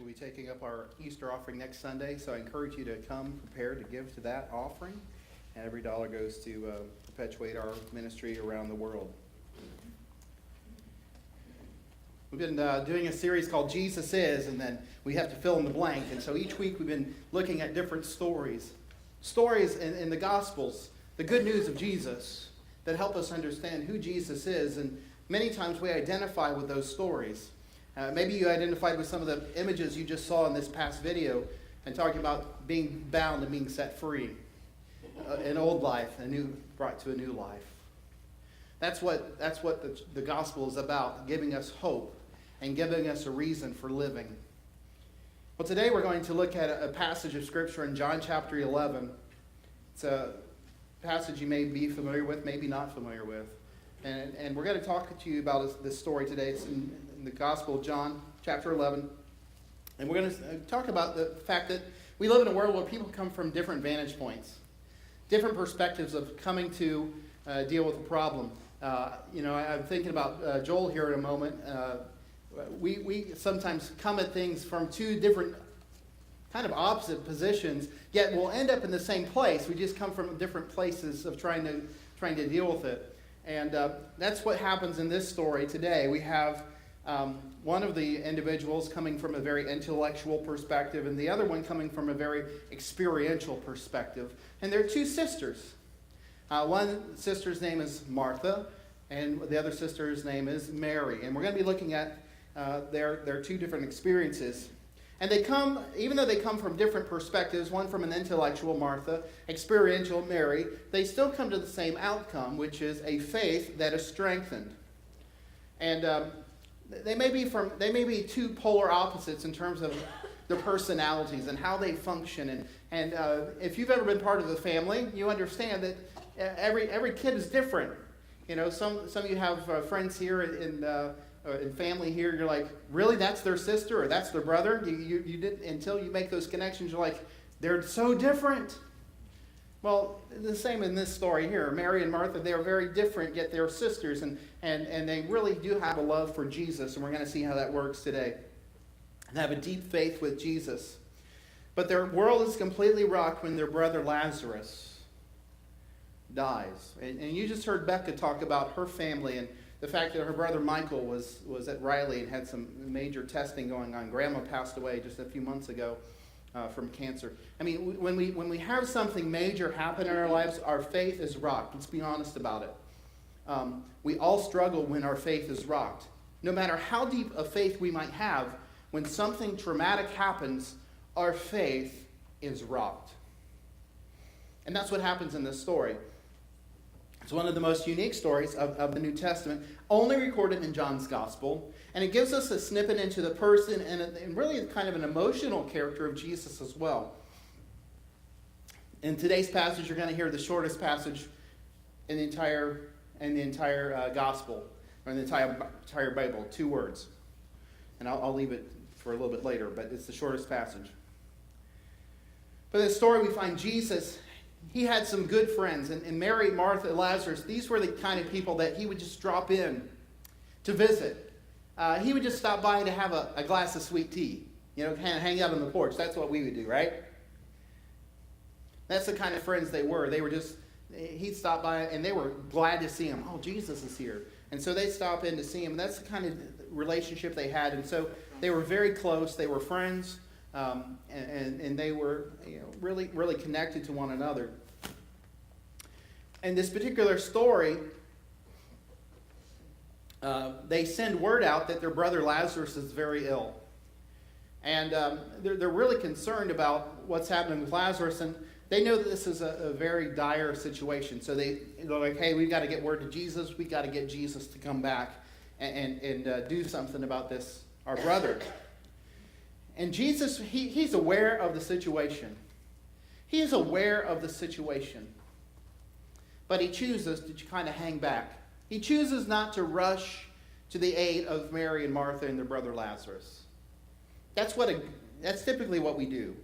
We'll be taking up our Easter offering next Sunday, so I encourage you to come prepared to give to that offering. And every dollar goes to perpetuate our ministry around the world. We've been doing a series called Jesus Is, and then we have to fill in the blank. And so each week we've been looking at different stories. Stories in the Gospels, the good news of Jesus, that help us understand who Jesus is. And many times we identify with those stories. Maybe you identified with some of the images you just saw in this past video and talking about being bound and being set free. An old life, brought to a new life. That's what the gospel is about, giving us hope and giving us a reason for living. Well, today we're going to look at a passage of Scripture in John chapter 11. It's a passage you may be familiar with, maybe not familiar with. And we're going to talk to you about this story today. It's in the Gospel of John, chapter 11. And we're going to talk about the fact that we live in a world where people come from different vantage points, different perspectives of coming to deal with a problem. I'm thinking about Joel here in a moment. We sometimes come at things from two different kind of opposite positions, yet we'll end up in the same place. We just come from different places of trying to deal with it. And that's what happens in this story today. We have one of the individuals coming from a very intellectual perspective and the other one coming from a very experiential perspective. And they're two sisters. One sister's name is Martha, and the other sister's name is Mary. And we're going to be looking at their two different experiences. And even though they come from different perspectives, one from an intellectual Martha, experiential Mary, they still come to the same outcome, which is a faith that is strengthened. And they may be two polar opposites in terms of their personalities and how they function. And if you've ever been part of the family, you understand that every kid is different. You know, some of you have friends here in family here, you're like, really, that's their sister or that's their brother? You didn't, until you make those connections, you're like, they're so different. Well, the same in this story here. Mary and Martha, they are very different, yet they're sisters, and they really do have a love for Jesus, and we're going to see how that works today. And have a deep faith with Jesus. But their world is completely rocked when their brother Lazarus dies. And you just heard Becca talk about her family and the fact that her brother Michael was at Riley and had some major testing going on. Grandma passed away just a few months ago from cancer. I mean, when we have something major happen in our lives, our faith is rocked. Let's be honest about it. We all struggle when our faith is rocked. No matter how deep a faith we might have, when something traumatic happens, our faith is rocked. And that's what happens in this story. It's one of the most unique stories of the New Testament, only recorded in John's Gospel. And it gives us a snippet into the person and really kind of an emotional character of Jesus as well. In today's passage, you're going to hear the shortest passage in the entire Gospel, or in the entire Bible, 2 words. And I'll leave it for a little bit later, but it's the shortest passage. But in the story, we find Jesus. He had some good friends, and Mary, Martha, Lazarus, these were the kind of people that he would just drop in to visit. He would just stop by to have a glass of sweet tea, kind of hang out on the porch. That's what we would do, right? That's the kind of friends they were. He'd stop by, and they were glad to see him. Oh, Jesus is here. And so they'd stop in to see him. And that's the kind of relationship they had. And so they were very close. They were friends. And they were really, really connected to one another. In this particular story, they send word out that their brother Lazarus is very ill. And they're really concerned about what's happening with Lazarus, and they know that this is a very dire situation. So they're like, hey, we've got to get word to Jesus. We've got to get Jesus to come back and do something about this, our brother. And Jesus, he's aware of the situation. He is aware of the situation. But he chooses to kind of hang back. He chooses not to rush to the aid of Mary and Martha and their brother Lazarus. That's typically what we do.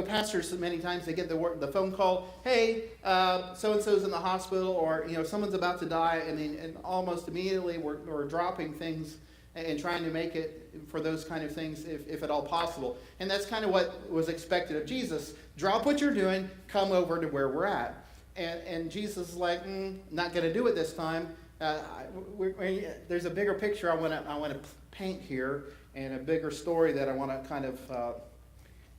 Pastors, many times they get the phone call, hey, so-and-so's in the hospital, or, someone's about to die, and almost immediately we're dropping things and trying to make it for those kind of things if at all possible. And that's kind of what was expected of Jesus. Drop what you're doing, come over to where we're at. And Jesus is like, not going to do it this time. There's a bigger picture I want to paint here, and a bigger story that I want to kind of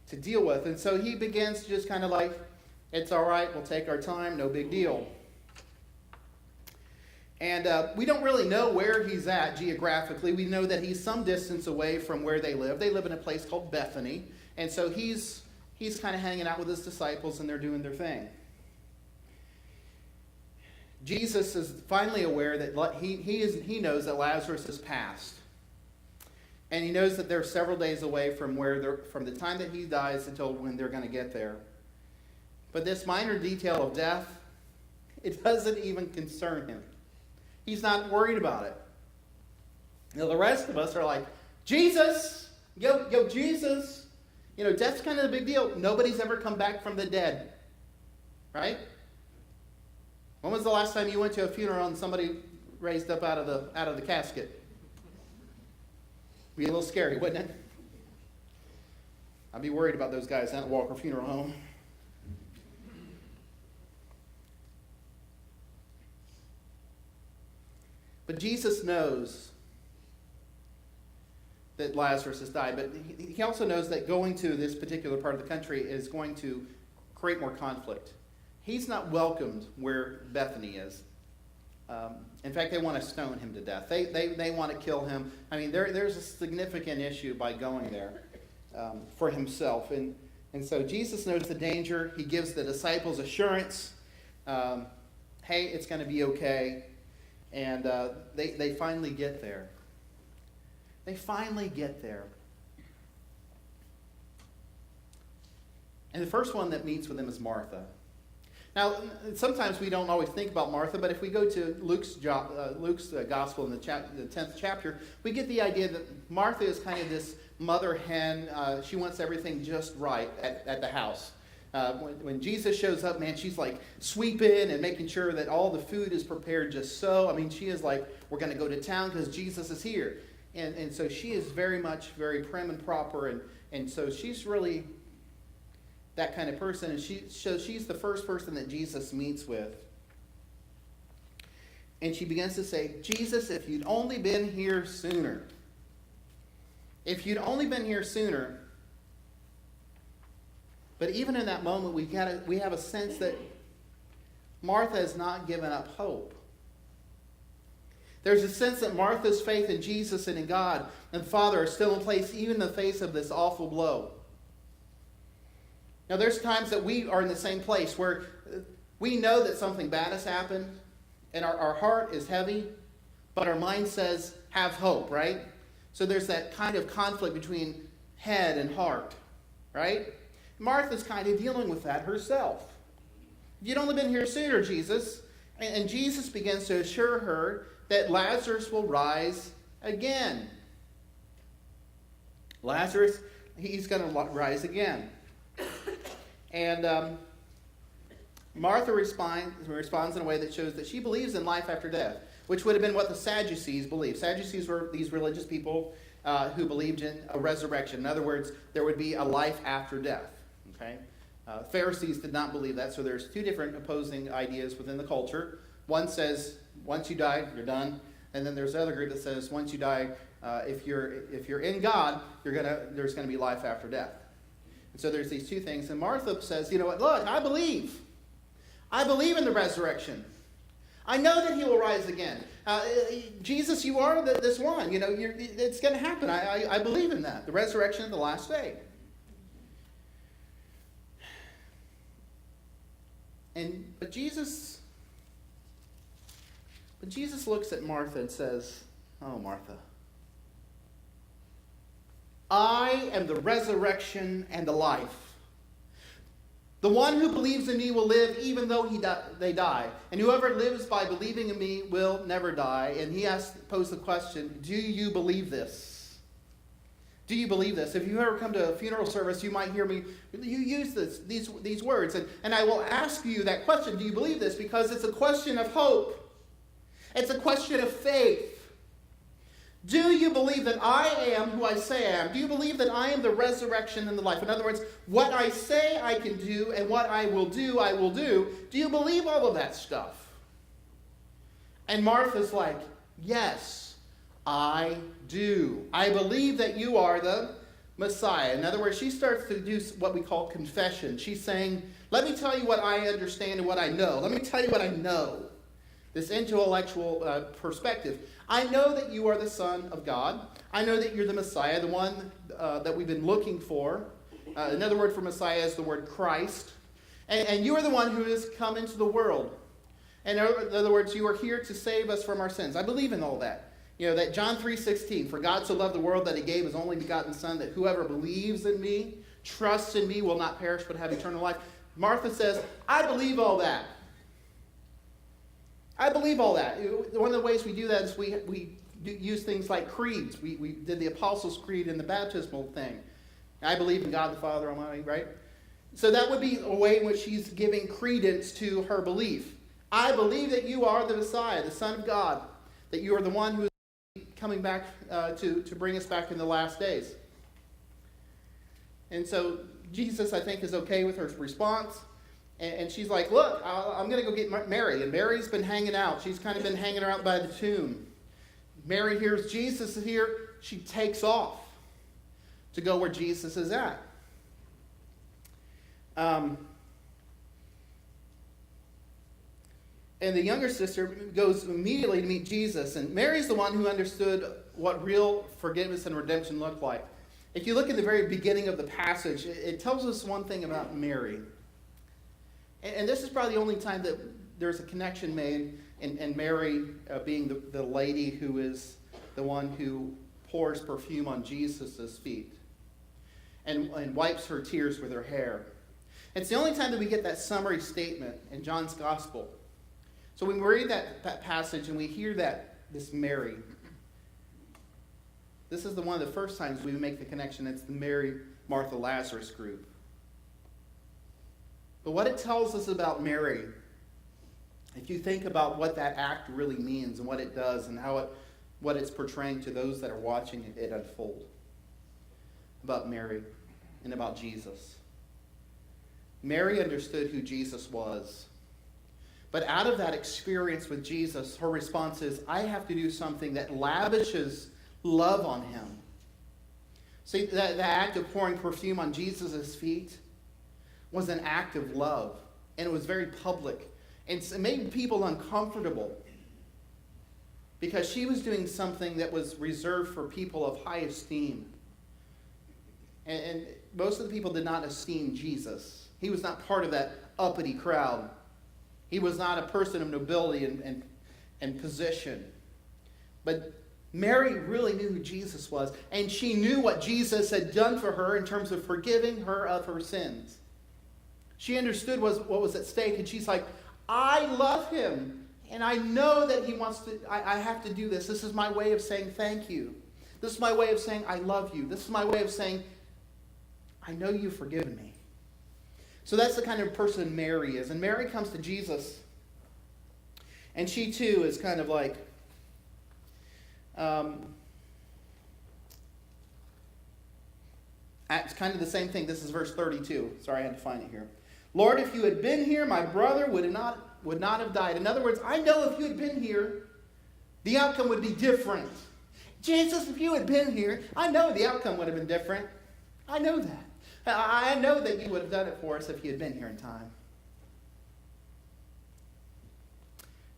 to deal with. And so he begins to just kind of like, it's all right, we'll take our time, no big deal. And we don't really know where he's at geographically. We know that he's some distance away from where they live. They live in a place called Bethany. And so he's kind of hanging out with his disciples, and they're doing their thing. Jesus is finally aware that he knows that Lazarus has passed. And he knows that they're several days away from the time that he dies until when they're going to get there. But this minor detail of death, it doesn't even concern him. He's not worried about it. You know, the rest of us are like, Jesus! Yo, Jesus! You know, death's kind of a big deal. Nobody's ever come back from the dead. Right? When was the last time you went to a funeral and somebody raised up out of the casket? Be a little scary, wouldn't it? I'd be worried about those guys down at Walker Funeral Home. But Jesus knows that Lazarus has died, but he also knows that going to this particular part of the country is going to create more conflict. He's not welcomed where Bethany is. In fact, they want to stone him to death. They want to kill him. I mean, there's a significant issue by going there for himself. And so Jesus knows the danger. He gives the disciples assurance. Hey, it's going to be okay. And they finally get there. They finally get there. And the first one that meets with them is Martha. Now, sometimes we don't always think about Martha, but if we go to Luke's gospel in the 10th chapter, we get the idea that Martha is kind of this mother hen. She wants everything just right at the house. When Jesus shows up, man, she's like sweeping and making sure that all the food is prepared just so. I mean, she is like, we're going to go to town because Jesus is here. And so she is very prim and proper. And so she's really that kind of person. And she's the first person that Jesus meets with. And she begins to say, Jesus, if you'd only been here sooner. If you'd only been here sooner. But even in that moment, we have a sense that Martha has not given up hope. There's a sense that Martha's faith in Jesus and in God and the Father are still in place, even in the face of this awful blow. Now, there's times that we are in the same place where we know that something bad has happened, and our heart is heavy, but our mind says, have hope, right? So there's that kind of conflict between head and heart, right? Martha's kind of dealing with that herself. You'd only been here sooner, Jesus. And Jesus begins to assure her that Lazarus will rise again. Lazarus, he's going to rise again. And Martha responds in a way that shows that she believes in life after death, which would have been what the Sadducees believed. Sadducees were these religious people who believed in a resurrection. In other words, there would be a life after death. Okay? Pharisees did not believe that, so there's two different opposing ideas within the culture. One says, once you die, you're done. And then there's another group that says, once you die, if you're in God, there's going to be life after death. And so there's these two things. And Martha says, you know what, look, I believe. I believe in the resurrection. I know that he will rise again. Jesus, you are this one. You know, it's going to happen. I believe in that. The resurrection of the last day. But Jesus looks at Martha and says, oh, Martha, I am the resurrection and the life. The one who believes in me will live even though they die. And whoever lives by believing in me will never die. And he posed the question, do you believe this? Do you believe this? If you ever come to a funeral service, you might hear me, you use these words. And I will ask you that question, do you believe this? Because it's a question of hope. It's a question of faith. Do you believe that I am who I say I am? Do you believe that I am the resurrection and the life? In other words, what I say I can do and what I will do, I will do. Do you believe all of that stuff? And Martha's like, yes, I do. I believe that you are the Messiah. In other words, she starts to do what we call confession. She's saying, let me tell you what I understand and what I know. Let me tell you what I know. This intellectual perspective. I know that you are the Son of God. I know that you're the Messiah, the one that we've been looking for. Another word for Messiah is the word Christ. And you are the one who has come into the world. And in other words, you are here to save us from our sins. I believe in all that. You know, that John 3:16, for God so loved the world that he gave his only begotten Son, that whoever believes in me, trusts in me, will not perish but have eternal life. Martha says, I believe all that. I believe all that. One of the ways we do that is we use things like creeds. We did the Apostles' Creed in the baptismal thing. I believe in God the Father Almighty, right? So that would be a way in which she's giving credence to her belief. I believe that you are the Messiah, the Son of God, that you are the one who is coming back to bring us back in the last days. And so Jesus, I think, is okay with her response. And she's like, look, I'm going to go get Mary. And Mary's been hanging out. She's kind of been hanging around by the tomb. Mary hears Jesus is here. She takes off to go where Jesus is at. And the younger sister goes immediately to meet Jesus. And Mary's the one who understood what real forgiveness and redemption looked like. If you look at the very beginning of the passage, it tells us one thing about Mary. And this is probably the only time that there's a connection made in Mary being the lady who is the one who pours perfume on Jesus' feet and wipes her tears with her hair. It's the only time that we get that summary statement in John's Gospel. So when we read that passage and we hear this Mary, this is one of the first times we make the connection. It's the Mary, Martha, Lazarus group. But what it tells us about Mary, if you think about what that act really means and what it does and what it's portraying to those that are watching it unfold, about Mary and about Jesus. Mary understood who Jesus was. But out of that experience with Jesus, her response is, I have to do something that lavishes love on him. See, the act of pouring perfume on Jesus' feet was an act of love, and it was very public. And it made people uncomfortable because she was doing something that was reserved for people of high esteem. And most of the people did not esteem Jesus. He was not part of that uppity crowd. He was not a person of nobility and position. But Mary really knew who Jesus was, and she knew what Jesus had done for her in terms of forgiving her of her sins. She understood what was at stake, and she's like, I love him, and I know that he wants to, I have to do this. This is my way of saying thank you. This is my way of saying I love you. This is my way of saying, I know you've forgiven me. So that's the kind of person Mary is. And Mary comes to Jesus, and she too is kind of like, it's kind of the same thing. This is verse 32. Sorry, I had to find it here. Lord, if you had been here, my brother would not have died. In other words, I know if you had been here, the outcome would be different. Jesus, if you had been here, I know the outcome would have been different. I know that. I know that you would have done it for us if you had been here in time.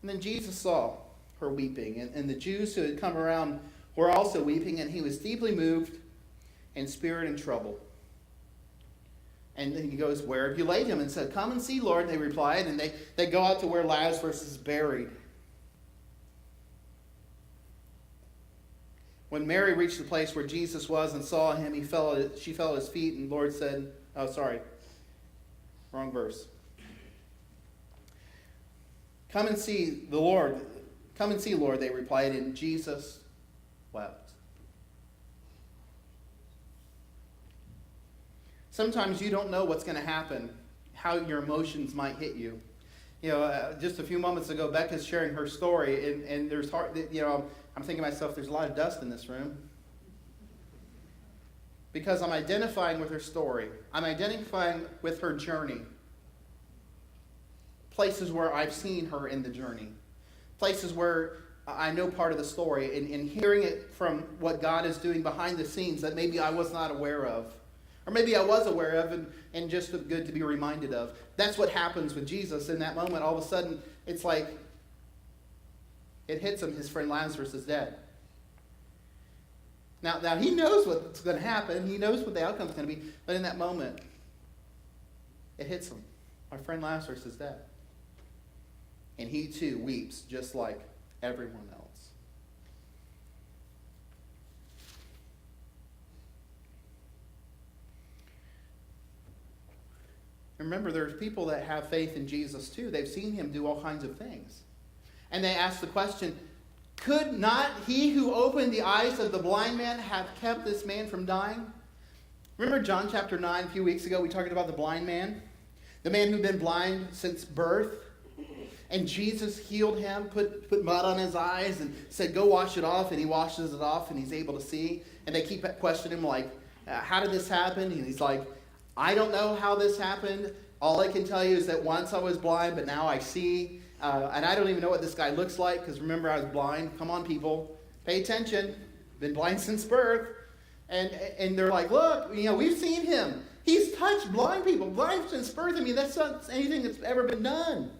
And then Jesus saw her weeping, and the Jews who had come around were also weeping, and he was deeply moved in spirit and trouble. And then he goes, where have you laid him? And said, come and see, Lord. And they replied, and they go out to where Lazarus is buried. When Mary reached the place where Jesus was and saw him, she fell at his feet, and the Lord said, oh, sorry, wrong verse. Come and see the Lord. Come and see, Lord, they replied, and Jesus wept. Sometimes you don't know what's going to happen, how your emotions might hit you. Just a few moments ago, Becca's sharing her story, and there's I'm thinking to myself, there's a lot of dust in this room. Because I'm identifying with her story. I'm identifying with her journey. Places where I've seen her in the journey. Places where I know part of the story, and hearing it from what God is doing behind the scenes that maybe I was not aware of. Or maybe I was aware of and just good to be reminded of. That's what happens with Jesus in that moment. All of a sudden, it's like it hits him. His friend Lazarus is dead. Now he knows what's going to happen. He knows what the outcome's going to be. But in that moment, it hits him. My friend Lazarus is dead. And he too weeps just like everyone else. Remember, there's people that have faith in Jesus too. They've seen him do all kinds of things. And they ask the question, could not he who opened the eyes of the blind man have kept this man from dying? Remember John chapter 9 a few weeks ago, we talked about the blind man? The man who'd been blind since birth. And Jesus healed him, put mud on his eyes and said, go wash it off. And he washes it off and he's able to see. And they keep questioning him like, how did this happen? And he's like, I don't know how this happened. All I can tell you is that once I was blind, but now I see. And I don't even know what this guy looks like because remember, I was blind. Come on, people. Pay attention. Been blind since birth. And they're like, look, we've seen him. He's touched blind people. Blind since birth. I mean, that's not anything that's ever been done.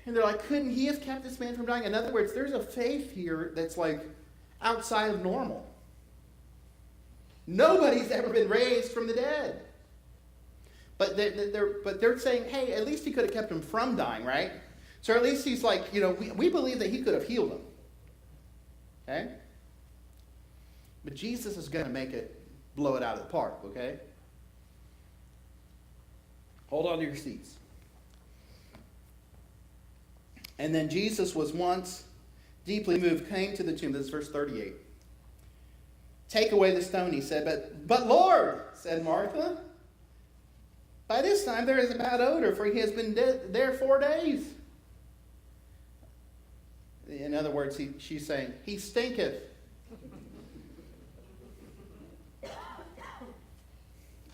And they're like, couldn't he have kept this man from dying? In other words, there's a faith here that's like outside of normal. Nobody's ever been raised from the dead. But they're saying, hey, at least he could have kept him from dying, right? So at least he's like, we believe that he could have healed him. Okay? But Jesus is going to blow it out of the park, okay? Hold on to your seats. And then Jesus was once deeply moved, came to the tomb. This is verse 38. Take away the stone, he said. But Lord, said Martha, by this time there is a bad odor, for he has been there 4 days. In other words, she's saying, he stinketh.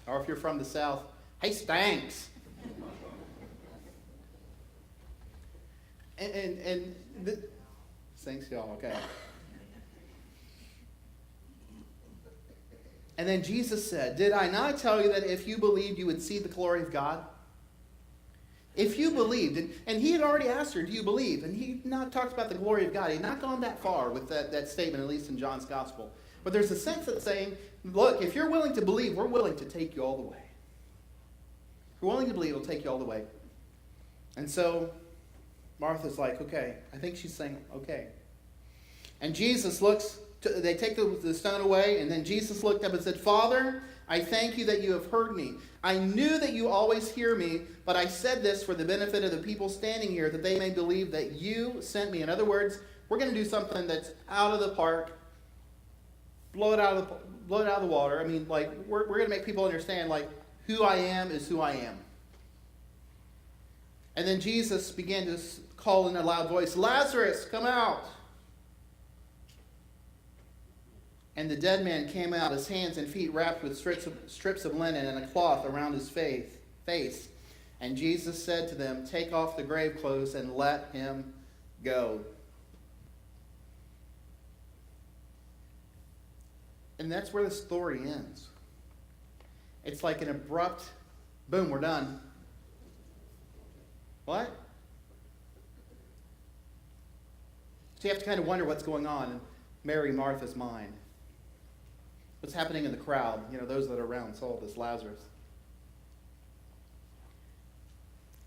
Or if you're from the South, he stinks. Thanks, y'all. Okay. And then Jesus said, did I not tell you that if you believed, you would see the glory of God? If you believed, and he had already asked her, do you believe? And he not talked about the glory of God. He had not gone that far with that statement, at least in John's gospel. But there's a sense that's saying, look, if you're willing to believe, we're willing to take you all the way. If you're willing to believe, we'll take you all the way. And so Martha's like, okay. I think she's saying, okay. And Jesus they take the stone away, and then Jesus looked up and said, Father, I thank you that you have heard me. I knew that you always hear me, but I said this for the benefit of the people standing here, that they may believe that you sent me. In other words, we're going to do something that's out of the park, blow it out of the water. I mean, like, we're going to make people understand, like, who I am is who I am. And then Jesus began to call in a loud voice, Lazarus, come out. And the dead man came out, his hands and feet wrapped with strips of linen and a cloth around his face. And Jesus said to them, take off the grave clothes and let him go. And that's where the story ends. It's like an abrupt, boom, we're done. What? So you have to kind of wonder what's going on in Mary and Martha's mind. What's happening in the crowd? Those that are around saw this Lazarus.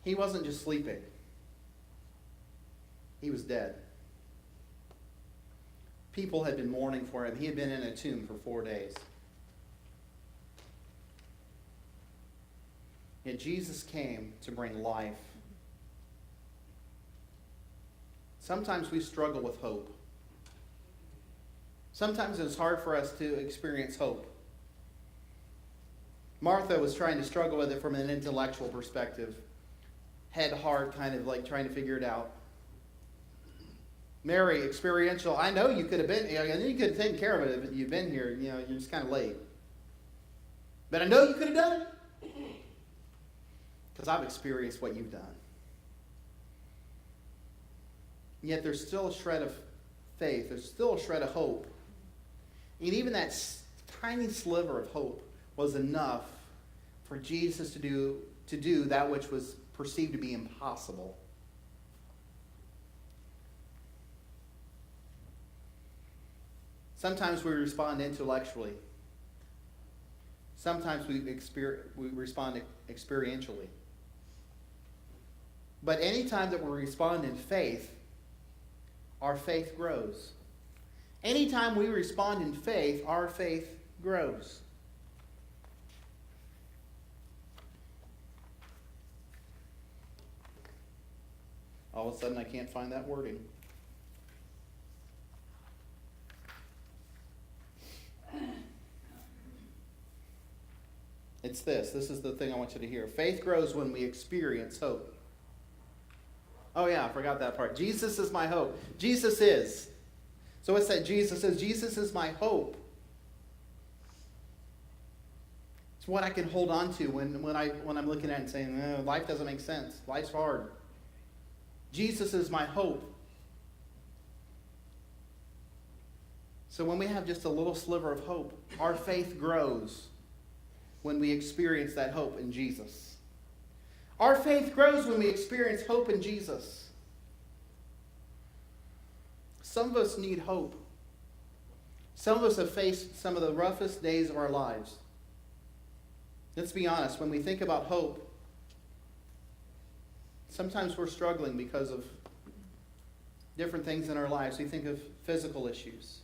He wasn't just sleeping. He was dead. People had been mourning for him. He had been in a tomb for 4 days. Yet Jesus came to bring life. Sometimes we struggle with hope. Sometimes it's hard for us to experience hope. Martha was trying to struggle with it from an intellectual perspective. head hard, kind of like trying to figure it out. Mary, experiential. I know you could have been, I know you could have taken care of it if you've been here. You know, you're just kind of late. But I know you could have done it because I've experienced what you've done. Yet there's still a shred of faith. There's still a shred of hope. And even that tiny sliver of hope was enough for Jesus to do that which was perceived to be impossible. Sometimes we respond intellectually. Sometimes we respond experientially. But any time that we respond in faith, our faith grows. Anytime we respond in faith, our faith grows. All of a sudden, I can't find that wording. It's this. This is the thing I want you to hear. Faith grows when we experience hope. Oh yeah, I forgot that part. Jesus is my hope. Jesus is. So what's that? Jesus is. Jesus is my hope. It's what I can hold on to when I'm looking at it and saying, life doesn't make sense. Life's hard. Jesus is my hope. So when we have just a little sliver of hope, our faith grows when we experience that hope in Jesus. Our faith grows when we experience hope in Jesus. Some of us need hope. Some of us have faced some of the roughest days of our lives. Let's be honest, when we think about hope, sometimes we're struggling because of different things in our lives. We think of physical issues.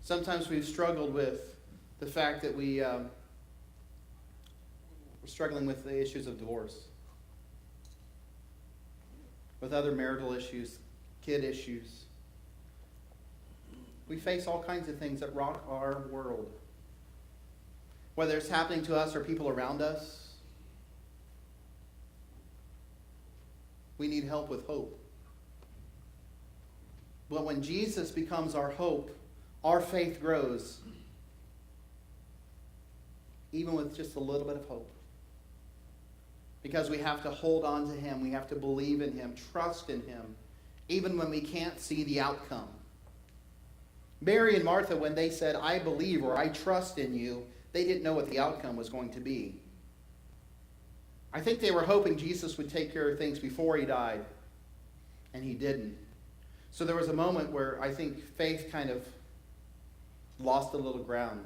Sometimes we've struggled with the fact that we're struggling with the issues of divorce, with other marital issues, kid issues. We face all kinds of things that rock our world. Whether it's happening to us or people around us, we need help with hope. But when Jesus becomes our hope, our faith grows, even with just a little bit of hope. Because we have to hold on to Him. We have to believe in Him, trust in Him, even when we can't see the outcome. Mary and Martha, when they said, I believe or I trust in you, they didn't know what the outcome was going to be. I think they were hoping Jesus would take care of things before He died, and He didn't. So there was a moment where I think faith kind of lost a little ground.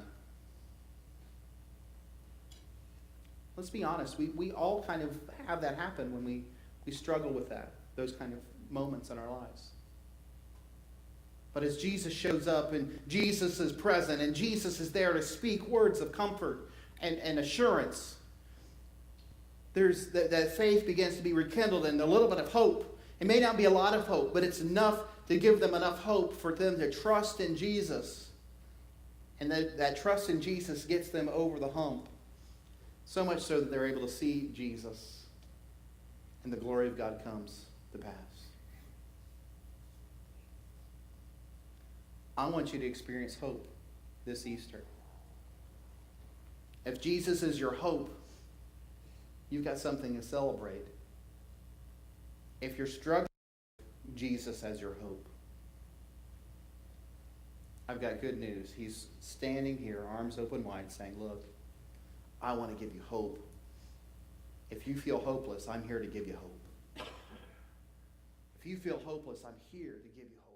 Let's be honest, we all kind of have that happen when we struggle with those kind of moments in our lives. But as Jesus shows up and Jesus is present and Jesus is there to speak words of comfort and assurance, there's that faith begins to be rekindled and a little bit of hope. It may not be a lot of hope, but it's enough to give them enough hope for them to trust in Jesus. And that trust in Jesus gets them over the hump. So much so that they're able to see Jesus and the glory of God comes to pass. I want you to experience hope this Easter. If Jesus is your hope, you've got something to celebrate. If you're struggling with Jesus as your hope, I've got good news. He's standing here, arms open wide, saying, look, I want to give you hope. If you feel hopeless, I'm here to give you hope. If you feel hopeless, I'm here to give you hope.